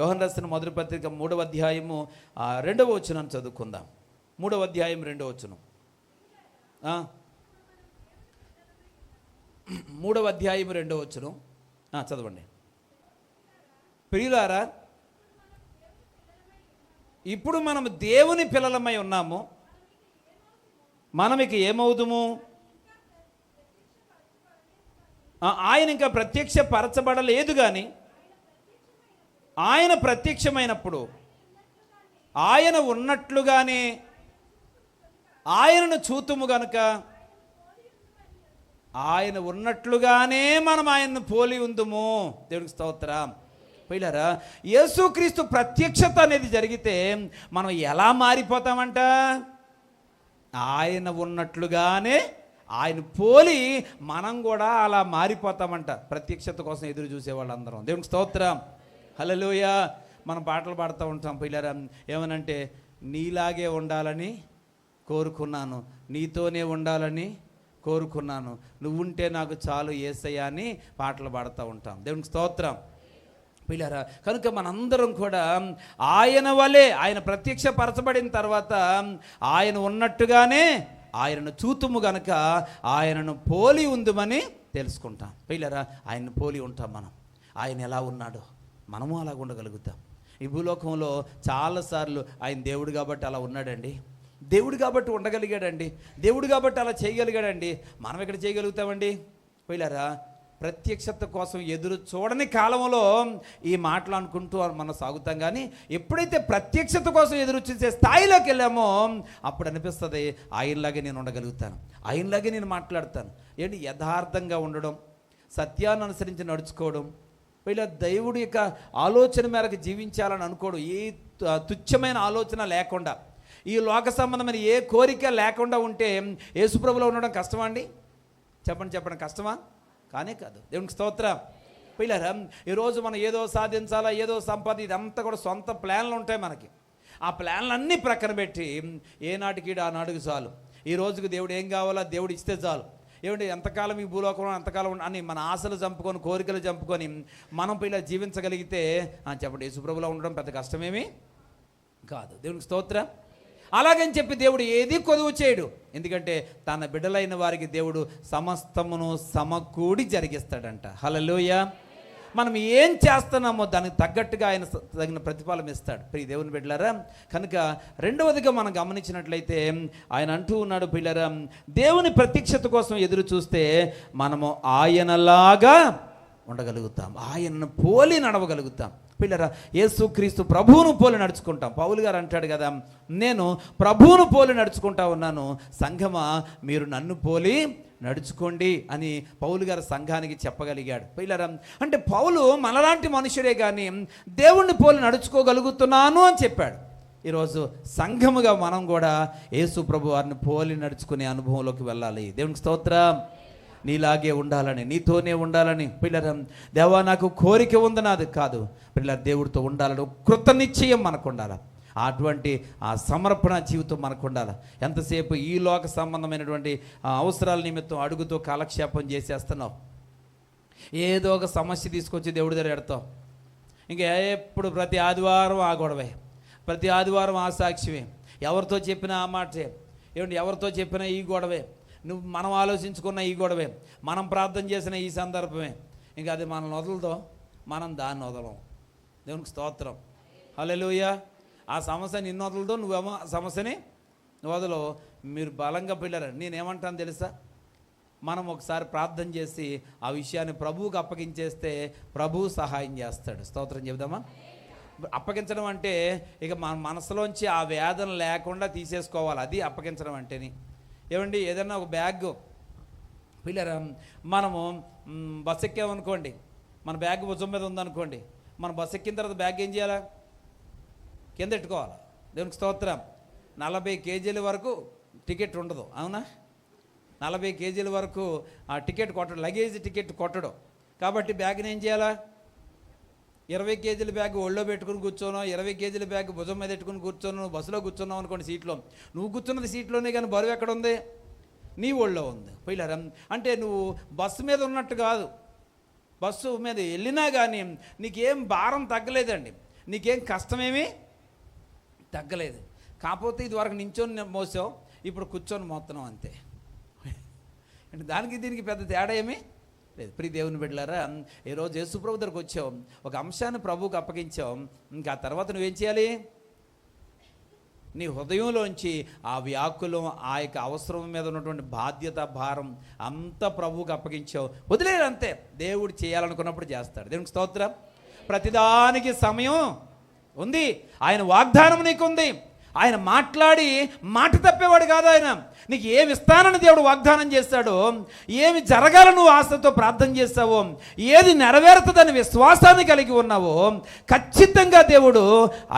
యోహన్ రాసిన మొదటి పత్రిక 3వ అధ్యాయము 2వ వచనం చదువుకుందాం. 3వ అధ్యాయం 2వ వచనం. 3వ అధ్యాయం 2వ వచనం చదవండి. ప్రియులారా, ఇప్పుడు మనం దేవుని పిల్లలమై ఉన్నాము, మనం ఇక ఏమవుదుము? ఆయన ఇంకా ప్రత్యక్షపరచబడలేదు, కానీ ఆయన ప్రత్యక్షమైనప్పుడు ఆయన ఉన్నట్లుగానే ఆయనను చూతుము గనుక ఆయన ఉన్నట్లుగానే మనం ఆయనను పోలి ఉందుము. దేవునికి స్తోత్రం. పిల్లరా, యేసుక్రీస్తు ప్రత్యక్షత అనేది జరిగితే మనం ఎలా మారిపోతామంట? ఆయన ఉన్నట్లుగానే ఆయన పోలి మనం కూడా అలా మారిపోతామంట. ప్రత్యక్షత కోసం ఎదురు చూసే వాళ్ళందరం. దేవునికి స్తోత్రం. హల్లెలూయా. మనం పాటలు పాడుతూ ఉంటాం పిల్లరా, ఏమనంటే నీలాగే ఉండాలని కోరుకున్నాను, నీతోనే ఉండాలని కోరుకున్నాను, నువ్వుంటే నాకు చాలు యేసయ్యా అని పాటలు పాడుతూ ఉంటాం. దేవునికి స్తోత్రం. పిల్లరా, కనుక మనందరం కూడా ఆయన వలె, ఆయన ప్రత్యక్షపరచబడిన తర్వాత ఆయన ఉన్నట్టుగానే ఆయనను చూతుము గనక ఆయనను పోలి ఉందుమని తెలుసుకుంటాం. పిల్లరా, ఆయనను పోలి ఉంటాం మనం. ఆయన ఎలా ఉన్నాడో మనము అలా ఉండగలుగుతాం. ఈ భూలోకంలో చాలాసార్లు ఆయన దేవుడు కాబట్టి అలా ఉన్నాడండి, దేవుడు కాబట్టి ఉండగలిగాడండి, దేవుడు కాబట్టి అలా చేయగలిగాడండి. మనం ఎక్కడ చేయగలుగుతామండి? పిల్లరా, ప్రత్యక్షత కోసం ఎదురు చూడని కాలంలో ఈ మాటలు అనుకుంటూ మనం సాగుతాం. కానీ ఎప్పుడైతే ప్రత్యక్షత కోసం ఎదురు చూసే స్థాయిలోకి వెళ్ళామో అప్పుడు అనిపిస్తుంది ఆయనలాగే నేను ఉండగలుగుతాను, ఆయనలాగే నేను మాట్లాడతాను. ఏంటి? యథార్థంగా ఉండడం, సత్యాన్ని అనుసరించి నడుచుకోవడం, ఇలా దేవుడి యొక్క ఆలోచన మేరకు జీవించాలని అనుకోవడం, ఏ తుచ్చమైన ఆలోచన లేకుండా, ఈ లోక సంబంధమైన ఏ కోరిక లేకుండా ఉంటే యేసుప్రభులో ఉండడం కష్టమా అండి? చెప్పండి, కష్టమా? కానే కాదు. దేవునికి స్తోత్రం. పిల్లరా, ఈరోజు మనం ఏదో సాధించాలా, ఏదో సంపద, ఇదంతా కూడా సొంత ప్లాన్లు ఉంటాయి మనకి. ఆ ప్లాన్లన్నీ ప్రక్కన పెట్టి ఏనాటికి ఆనాడుకు చాలు, ఈ రోజుకు దేవుడు ఏం కావాలో దేవుడు ఇస్తే చాలు. ఏమంటే ఎంతకాలం ఈ భూలోకంలో అంతకాలం అని మన ఆశలు చంపుకొని, కోరికలు చంపుకొని మనం ఇలా జీవించగలిగితే చెప్పండి, యేసుప్రభులో ఉండడం పెద్ద కష్టమేమీ కాదు. దేవునికి స్తోత్రం. అలాగని చెప్పి దేవుడు ఏది కొదువు చేయడు. ఎందుకంటే తన బిడ్డలైన వారికి దేవుడు సమస్తమును సమకూడి జరిగిస్తాడంట. హల్లెలూయా. మనం ఏం చేస్తున్నామో దానికి తగ్గట్టుగా ఆయన తగిన ప్రతిఫలం ఇస్తాడు. ప్రియ దేవుని బిడ్డలారా, కనుక రెండవదిగా మనం గమనించినట్లయితే ఆయన అంటూ ఉన్నాడు, పిల్లరా, దేవుని ప్రత్యక్షత కోసం ఎదురు చూస్తే మనము ఆయనలాగా ఉండగలుగుతాం, ఆయనను పోలి నడవగలుగుతాం. పిల్లరా, యేసుక్రీస్తు ప్రభువును పోలి నడుచుకుంటాం. పౌలు గారు అంటాడు కదా, నేను ప్రభువును పోలి నడుచుకుంటా ఉన్నాను, సంఘమా మీరు నన్ను పోలి నడుచుకోండి అని పౌలు గారు సంఘానికి చెప్పగలిగాడు. పిల్లరా, అంటే పౌలు మనలాంటి మనుషుడే కానీ దేవుణ్ణి పోలి నడుచుకోగలుగుతున్నాను అని చెప్పాడు. ఈరోజు సంఘముగా మనం కూడా యేసు ప్రభు వారిని పోలి నడుచుకునే అనుభవంలోకి వెళ్ళాలి. దేవునికి స్తోత్రం. నీలాగే ఉండాలని, నీతోనే ఉండాలని. పిల్లరా, దేవా నాకు కోరిక ఉంది, నాది కాదు. పిల్లలు దేవుడితో ఉండాలని కృత నిశ్చయం మనకు ఉండాలి. అటువంటి ఆ సమర్పణ జీవితం మనకు ఉండాలి. ఎంతసేపు ఈ లోక సంబంధమైనటువంటి అవసరాల నిమిత్తం అడుగుతూ కాలక్షేపం చేసేస్తున్నావు, ఏదో ఒక సమస్య తీసుకొచ్చి దేవుడి దగ్గర పెడతావు. ఇంకా ఎప్పుడు ప్రతి ఆదివారం ఆ గొడవే, ప్రతి ఆదివారం ఆ సాక్ష్యమే, ఎవరితో చెప్పినా ఆ మాటే. ఏమంటే ఎవరితో చెప్పినా ఈ గొడవే, మనం ఆలోచించుకున్న ఈ గొడవే, మనం ప్రార్థన చేసిన ఈ సందర్భమే. ఇంకా అది మనల్ని వదలదో, మనం దాన్ని వదలం. దేవునికి స్తోత్రం. హల్లెలూయా. ఆ సమస్య నిన్ను వదలదో, నువ్వేమో ఆ సమస్యని వదలవు. మీరు బలంగా పిల్లరు. నేనేమంటాను తెలుసా, మనం ఒకసారి ప్రార్థన చేసి ఆ విషయాన్ని ప్రభువుకి అప్పగించేస్తే ప్రభువు సహాయం చేస్తాడు. స్తోత్రం చెబుదామా? అప్పగించడం అంటే ఇక మన మనసులోంచి ఆ వేదన లేకుండా తీసేసుకోవాలి, అది అప్పగించడం అంటేని. ఏమండి, ఏదన్నా ఒక బ్యాగ్ పిల్లరా, మనము బస్ ఎక్కామనుకోండి, మన బ్యాగ్ భుజం మీద ఉందనుకోండి, మన బస్ ఎక్కిన తర్వాత బ్యాగ్ ఏం చేయాలా? కింద పెట్టుకోవాలి. దేవునికి స్తోత్రం. 40 కేజీల వరకు టికెట్ ఉండదు, అవునా? 40 కేజీల వరకు ఆ టికెట్ కొట్టడు, లగేజ్ టికెట్ కొట్టడు. కాబట్టి బ్యాగ్ని ఏం చేయాలా? 20 కేజీల బ్యాగ్ ఒళ్ళో పెట్టుకుని కూర్చోనో, 20 కేజీల బ్యాగ్ భుజం మీద పెట్టుకుని కూర్చోను, బస్సులో కూర్చున్నావు అనుకోండి, సీట్లో, నువ్వు కూర్చున్నది సీట్లోనే, కానీ బరువు ఎక్కడ ఉంది? నీ ఒళ్ళో ఉంది. పిల్లరా, అంటే నువ్వు బస్సు మీద ఉన్నట్టు కాదు, బస్సు మీద వెళ్ళినా కానీ నీకేం భారం తగ్గలేదండి. నీకేం కష్టమేమీ తగ్గలేదు. కాకపోతే ఇది వరకు నించొని మోసావు, ఇప్పుడు కూర్చొని మోస్తున్నాం అంతే. అంటే దానికి దీనికి పెద్ద తేడా ఏమీ లేదు. ప్రియ దేవుని బిడ్డలారా, ఈరోజు యేసుప్రభు దగ్గరకు వచ్చావు, ఒక అంశాన్ని ప్రభువుకి అప్పగించావు. ఇంకా ఆ తర్వాత నువ్వేం చేయాలి? నీ హృదయంలోంచి ఆ వ్యాకులం, ఆ యొక్క అవసరం మీద ఉన్నటువంటి బాధ్యత, భారం అంతా ప్రభువుకి అప్పగించావు. వదిలేరు అంతే. దేవుడు చేయాలనుకున్నప్పుడు చేస్తాడు. దేవునికి స్తోత్రం. ప్రతిదానికి సమయం ఉంది. ఆయన వాగ్దానం నీకుంది. ఆయన మాట్లాడి మాట తప్పేవాడు కాదు. ఆయన నీకు ఏమి ఇస్తానని దేవుడు వాగ్దానం చేస్తాడో, ఏమి జరగాలని నువ్వు ఆశతో ప్రార్థన చేస్తావో, ఏది నెరవేరుతుందని విశ్వాసాన్ని కలిగి ఉన్నావో, ఖచ్చితంగా దేవుడు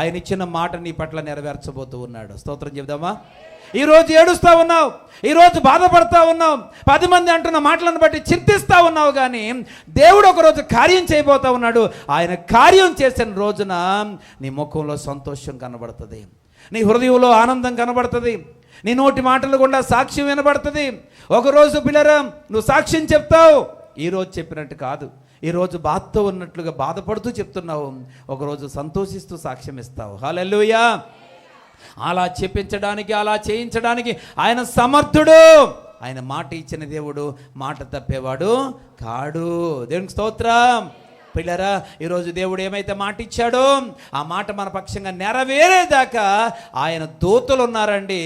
ఆయన ఇచ్చిన మాట నీ పట్ల నెరవేర్చబోతూ ఉన్నాడు. స్తోత్రం చెబుదామా? ఈరోజు ఏడుస్తూ ఉన్నావు, ఈరోజు బాధపడతా ఉన్నావు, 10 మంది అంటున్న మాటలను బట్టి చింతిస్తూ ఉన్నావు, కానీ దేవుడు ఒకరోజు కార్యం చేయబోతా ఉన్నాడు. ఆయన కార్యం చేసిన రోజున నీ ముఖంలో సంతోషం కనబడుతుంది, నీ హృదయంలో ఆనందం కనబడుతుంది, నీ నోటి మాటలు గుండా సాక్ష్యం వినబడుతుంది. ఒకరోజు పిల్లరా నువ్వు సాక్ష్యం చెప్తావు, ఈరోజు చెప్పినట్టు కాదు. ఈరోజు బాధతో ఉన్నట్లుగా బాధపడుతూ చెప్తున్నావు, ఒకరోజు సంతోషిస్తూ సాక్ష్యం ఇస్తావు. హల్లెలూయా. అలా చెప్పించడానికి, అలా చేయించడానికి ఆయన సమర్థుడు. ఆయన మాట ఇచ్చిన దేవుడు మాట తప్పేవాడు కాడు. దేవునికి స్తోత్రం. పిల్లరా, ఈరోజు దేవుడు ఏమైతే మాట ఇచ్చాడో ఆ మాట మన పక్షంగా నెరవేరేదాకా ఆయన దూతలు ఉన్నారండి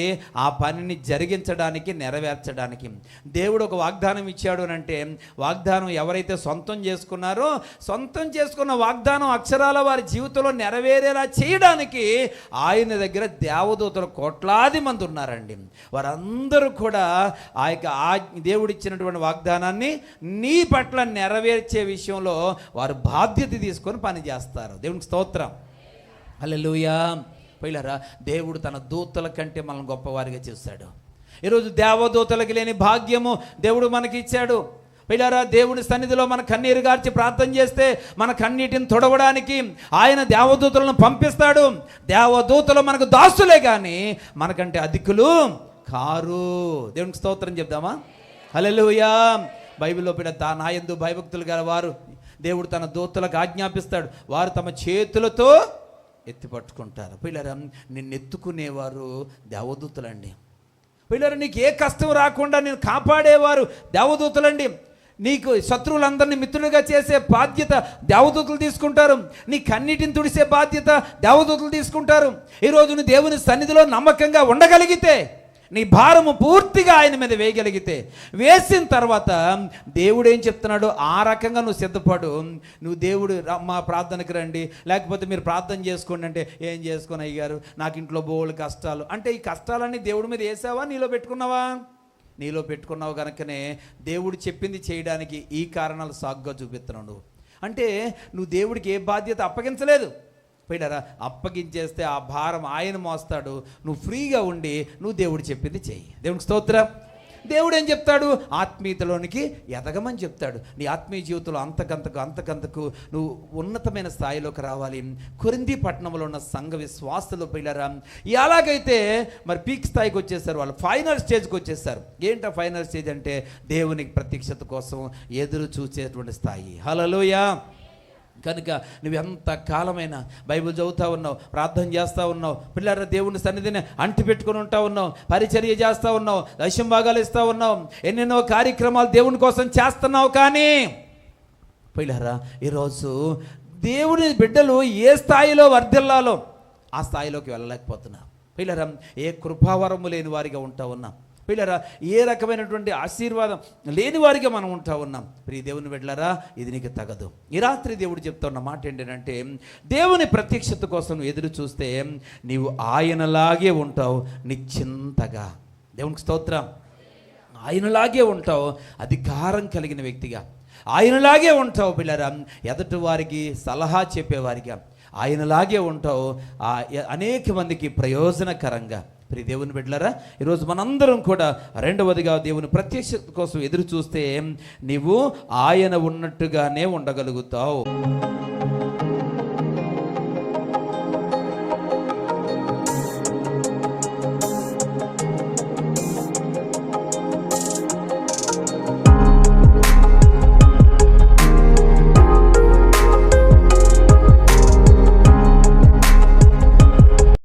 ఆ పనిని జరిగించడానికి, నెరవేర్చడానికి. దేవుడు ఒక వాగ్దానం ఇచ్చాడు అని అంటే, వాగ్దానం ఎవరైతే సొంతం చేసుకున్నారో, సొంతం చేసుకున్న వాగ్దానం అక్షరాల వారి జీవితంలో నెరవేరేలా చేయడానికి ఆయన దగ్గర దేవదూతలు కోట్లాది మంది ఉన్నారండి. వారందరూ కూడా ఆ యొక్క దేవుడిచ్చినటువంటి వాగ్దానాన్ని నీ పట్ల నెరవేర్చే విషయంలో వారు బాధ్యత తీసుకొని పని చేస్తారు. దేవునికి స్తోత్రం. హల్లెలూయా. పిల్లరా, దేవుడు తన దూతల కంటే మనల్ని గొప్పవారిగా చేశాడు. ఈరోజు దేవదూతలకి లేని భాగ్యము దేవుడు మనకి ఇచ్చాడు. పిల్లరా, దేవుని సన్నిధిలో మన కన్నీరు గార్చి ప్రార్థన చేస్తే మన కన్నీటిని తొడవడానికి ఆయన దేవదూతలను పంపిస్తాడు. దేవదూతలు మనకు దాసులే కానీ మనకంటే అధికులు కారు. దేవునికి స్తోత్రం చెప్దామా? హల్లెలూయా. బైబిల్లో నా యందు భయభక్తులు గల వారు దేవుడు తన దూతలకు ఆజ్ఞాపిస్తాడు, వారు తమ చేతులతో ఎత్తి పట్టుకుంటారు. పిల్లరా, నిన్ను ఎత్తుకునేవారు దేవదూతలండి. పిల్లరా, నీకు ఏ కష్టం రాకుండా నేను కాపాడేవారు దేవదూతలండి. నీకు శత్రువులందరినీ మిత్రులుగా చేసే బాధ్యత దేవదూతలు తీసుకుంటారు. నీ కన్నీటిని తుడిసే బాధ్యత దేవదూతలు తీసుకుంటారు. ఈరోజు నువ్వు దేవుని సన్నిధిలో నమ్మకంగా ఉండగలిగితే, నీ భారము పూర్తిగా ఆయన మీద వేయగలిగితే, వేసిన తర్వాత దేవుడు ఏం చెప్తున్నాడో ఆ రకంగా నువ్వు సిద్ధపడు. నువ్వు దేవుడు మా ప్రార్థనకు రండి, లేకపోతే మీరు ప్రార్థన చేసుకోండి అంటే, ఏం చేసుకొని అయ్యారు, నాకు ఇంట్లో బోళ్ళు కష్టాలు అంటే, ఈ కష్టాలన్నీ దేవుడి మీద వేసావా, నీలో పెట్టుకున్నావా? నీలో పెట్టుకున్నావు కనుకనే దేవుడు చెప్పింది చేయడానికి ఈ కారణాలు సాగ్గా చూపిస్తున్నావు. నువ్వు అంటే నువ్వు దేవుడికి ఏ బాధ్యత అప్పగించలేదు. పోయినారా, అప్పగించేస్తే ఆ భారం ఆయన మోస్తాడు. నువ్వు ఫ్రీగా ఉండి నువ్వు దేవుడు చెప్పింది చెయ్యి. దేవునికి స్తోత్రం. దేవుడు ఏం చెప్తాడు? ఆత్మీయతలోనికి ఎదగమని చెప్తాడు. నీ ఆత్మీయ జీవితంలో అంతకంతకు నువ్వు ఉన్నతమైన స్థాయిలోకి రావాలి. కొరింథీ పట్టణంలో ఉన్న సంఘ విశ్వాసులు పిల్లరా ఎలాగైతే మరి పీక్ స్థాయికి వచ్చేసారు, వాళ్ళు ఫైనల్ స్టేజ్కి వచ్చేసారు. ఏంటో ఫైనల్ స్టేజ్ అంటే దేవునికి ప్రత్యక్షత కోసం ఎదురు చూసేటువంటి స్థాయి. హల్లెలూయా. కనుక నువ్వు ఎంత కాలమైనా బైబిల్ చదువుతూ ఉన్నావు, ప్రార్థన చేస్తూ ఉన్నావు, పిల్లల దేవుని సన్నిధిని అంటి పెట్టుకుని ఉంటా ఉన్నావు, పరిచర్య చేస్తూ ఉన్నావు, దశమ భాగాలు ఇస్తూ ఉన్నావు, ఎన్నెన్నో కార్యక్రమాలు దేవుని కోసం చేస్తున్నావు. కానీ పిల్లరా, ఈరోజు దేవుని బిడ్డలు ఏ స్థాయిలో వర్ధిల్లాలో ఆ స్థాయిలోకి వెళ్ళలేకపోతున్నావు. పిల్లరా, ఏ కృపావరము లేని వారిగా ఉంటా ఉన్నాం. పిల్లరా, ఏ రకమైనటువంటి ఆశీర్వాదం లేని వారిగా మనం ఉంటా ఉన్నాం. ప్రియ దేవుని బిడ్డలారా, ఇది నీకు తగదు. ఈ రాత్రి దేవుడు చెప్తున్న మాట ఏంటంటే, దేవుని ప్రత్యక్షత కోసం ఎదురు చూస్తే నీవు ఆయనలాగే ఉంటావు నిశ్చింతగా. దేవునికి స్తోత్రం. ఆయనలాగే ఉంటావు అధికారం కలిగిన వ్యక్తిగా, ఆయనలాగే ఉంటావు పిల్లరా ఎదుటి వారికి సలహా చెప్పేవారిగా, ఆయనలాగే ఉంటావు అనేక మందికి ప్రయోజనకరంగా. ప్రియ దేవుని బిడ్డలారా, ఈరోజు మనందరం కూడా రెండవదిగా దేవుని ప్రత్యక్షత కోసం ఎదురు చూస్తే నీవు ఆయన ఉన్నట్టుగానే ఉండగలుగుతావు.